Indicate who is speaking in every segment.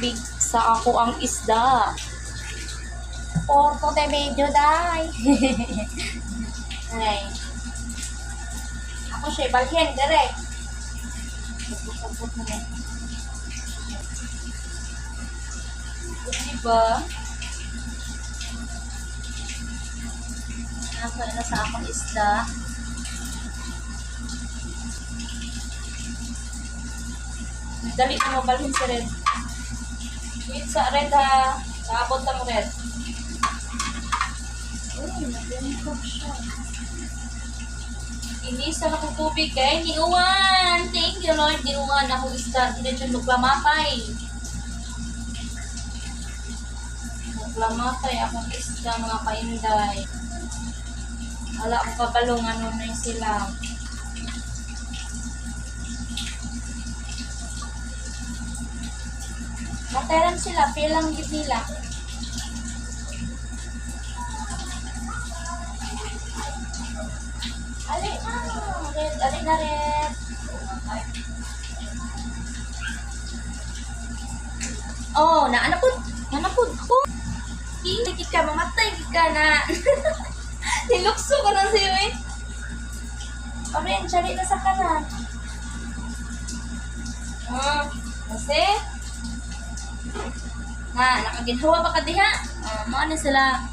Speaker 1: tubig sa ako ang isda. Porto de medyo day. Ay. Ako siya, balhin, direct. Sabot na yan. Diba? Nasa na sa akong isda. Dali na mo balhin si Red. Wait sa Red ha. Kaabot ang Red. Uy, nag-inikap siya. Inisa na kong tubig kay niuwan. Thank you Lord. Niuwan ako isda. Tinadyan maglamapay. Maglamapay akong isda mga kainday. Wala akong kabalong ano na sila. Materan sila. Pilang gid nila. Ali na. Red. Ali na Red. Oh, naanapod. Naanapod ko. Hindi ka mamatay ka na. Nilukso ko na siya eh. Oren, sari na sa kanan. Kasi nakaginhawa ba ka diha? Maano sila?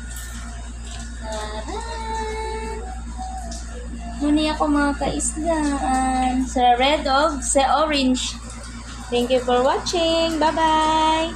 Speaker 1: Muni ako mga kaisdaan. Sa red dog, sa orange. Thank you for watching. Bye-bye!